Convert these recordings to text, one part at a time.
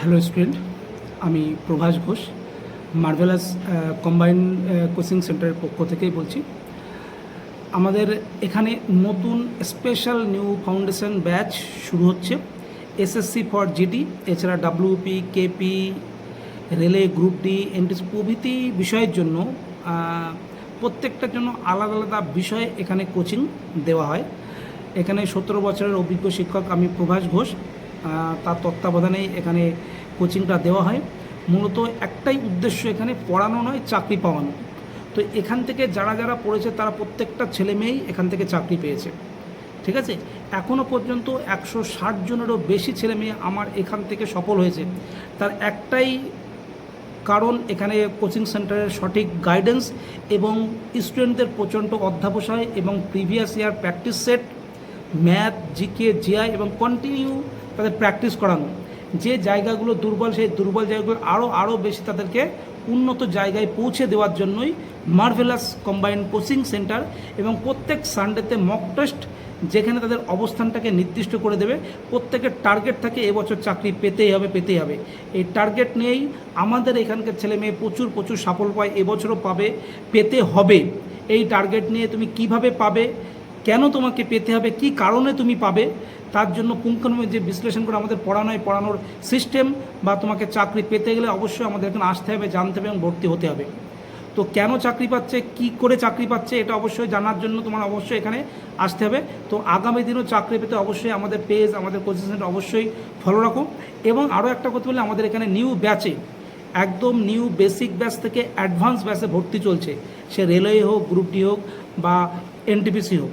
Hello student, আমি Prabhas Ghosh marvellous combine coaching সেন্টারের পক্ষ থেকেই বলছি। আমাদের এখানে নতুন স্পেশাল নিউ ফাউন্ডেশন ব্যাচ শুরু হচ্ছে। এসএসসি ফর জিডি, এছাড়া ডাব্লিউপি, কেপি, রেলে, গ্রুপ ডি, এনটিসি প্রভৃতি বিষয়ের জন্য প্রত্যেকটার জন্য আলাদা আলাদা বিষয়ে এখানে কোচিং দেওয়া হয়। এখানে 17 বছরের অভিজ্ঞ শিক্ষক আমি প্রভাস ঘোষ, তার তত্ত্বাবধানেই এখানে কোচিংটা দেওয়া হয়। মূলত একটাই উদ্দেশ্য, এখানে পড়ানো নয়, চাকরি পাওয়ানো। তো এখান থেকে যারা যারা পড়েছে তারা প্রত্যেকটা ছেলে মেয়েই এখান থেকে চাকরি পেয়েছে। ঠিক আছে, এখনও পর্যন্ত 160 জনেরও বেশি ছেলে মেয়ে আমার এখান থেকে সফল হয়েছে। তার একটাই কারণ, এখানে কোচিং সেন্টারের সঠিক গাইডেন্স এবং স্টুডেন্টদের প্রচণ্ড অধ্যাবসায় এবং previous year practice set, math, GK, GI এবং কন্টিনিউ তাদের প্র্যাকটিস করানো। যে জায়গাগুলো দুর্বল, সেই দুর্বল জায়গাগুলো আরও বেশি তাদেরকে উন্নত জায়গায় পৌঁছে দেওয়ার জন্যই মার্ভেলাস কম্বাইন্ড কোচিং সেন্টার। এবং প্রত্যেক সানডেতে মক টেস্ট, যেখানে তাদের অবস্থানটাকে নির্দিষ্ট করে দেবে। প্রত্যেকের টার্গেট থাকে এবছর চাকরি পেতেই হবে। এই টার্গেট নিয়েই আমাদের এখানকার ছেলে মেয়ে প্রচুর সাফল্য পায়, এবছরও পাবে, পেতে হবে। এই টার্গেট নিয়ে তুমি কিভাবে পাবে, কেন তোমাকে পেতে হবে, কি কারণে তুমি পাবে, তার জন্য পুঙ্খানুপুঙ্খ যে বিশ্লেষণ করে আমাদের পড়ানোর সিস্টেম, বা তোমাকে চাকরি পেতে গেলে অবশ্যই আমাদের এখানে আসতে হবে, জানতে হবে এবং ভর্তি হতে হবে। তো কেন চাকরি পাচ্ছে, কি করে চাকরি পাচ্ছে, এটা অবশ্যই জানার জন্য তোমার অবশ্যই এখানে আসতে হবে। তো আগামী দিনও চাকরি পেতে অবশ্যই আমাদের পেজ, আমাদের কোচিং সেন্টার অবশ্যই ফলো রাখো। এবং আরও একটা কথা বলে, আমাদের এখানে নিউ ব্যাচে, একদম নিউ বেসিক ব্যাচ থেকে অ্যাডভান্স ব্যাচে ভর্তি চলছে। সে রেলওয়ে হোক, গ্রুপ ডি হোক, বা এনটিপিসি হোক,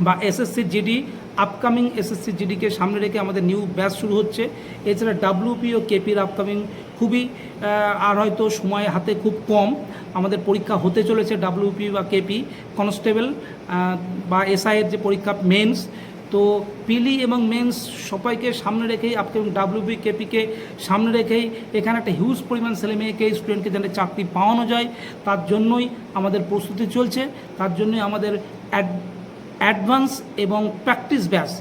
বা এসএসসি জিডি। আপকামিং এসএসসি জিডিকে সামনে রেখে আমাদের নিউ ব্যাচ শুরু হচ্ছে। এছাড়া ডাব্লিউপি ও কেপির আপকামিং খুবই, আর হয়তো সময় হাতে খুব কম, আমাদের পরীক্ষা হতে চলেছে। ডাব্লিউপি বা কেপি কনস্টেবল বা এসআইয়ের যে পরীক্ষা মেন্স, তো পিলি এবং মেন্স সবাইকে সামনে রেখেই, আপকামিং ডাব্লিউপি কেপিকে সামনে রেখেই এখানে একটা হিউজ পরিমাণ ছেলেমেয়েকে, স্টুডেন্টকে যেন চাকরি পাওয়ানো যায়, তার জন্যই আমাদের প্রস্তুতি চলছে। তার জন্যই আমাদের অ্যাডভান্স এবং প্র্যাকটিস ব্যাচ,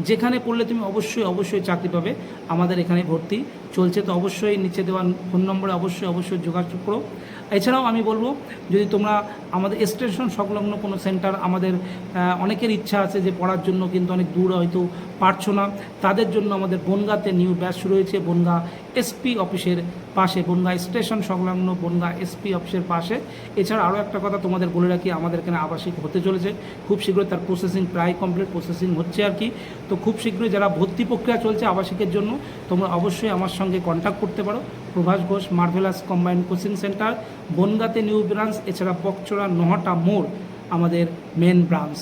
যেখানে পড়লে তুমি অবশ্যই চাকরি পাবে, আমাদের এখানে ভর্তি চলছে। তো অবশ্যই নিচে দেওয়া ফোন নম্বরে অবশ্যই যোগাযোগ করো। এছাড়াও আমি বলবো, যদি তোমরা আমাদের স্টেশন সংলগ্ন কোনো সেন্টার, আমাদের অনেকের ইচ্ছা আছে যে পড়ার জন্য, কিন্তু অনেক দূর হয়তো পারছো না, তাদের জন্য আমাদের বনগাঁতে নিউ ব্যাচ শুরু হয়েছে। বনগাঁ এসপি অফিসের পাশে, বনগাঁ স্টেশন সংলগ্ন বনগাঁ এসপি অফিসের পাশে। এছাড়া আরও একটা কথা তোমাদের বলে রাখি, আমাদের এখানে আবাসিক হতে চলেছে খুব শীঘ্রই, তার প্রসেসিং প্রায় কমপ্লিট, প্রসেসিং হচ্ছে আর কি। তো খুব শীঘ্রই যারা ভর্তি প্রক্রিয়া চলছে আবাসিকের জন্য, তোমরা অবশ্যই আমার সঙ্গে কন্ট্যাক্ট করতে পারো। Prabhas Ghosh, marvellous combined coaching centre, বনগাঁতে নিউ ব্রাঞ্চ, এছাড়া বকচড়া, নোহাটা মোড় আমাদের মেন ব্রাঞ্চ।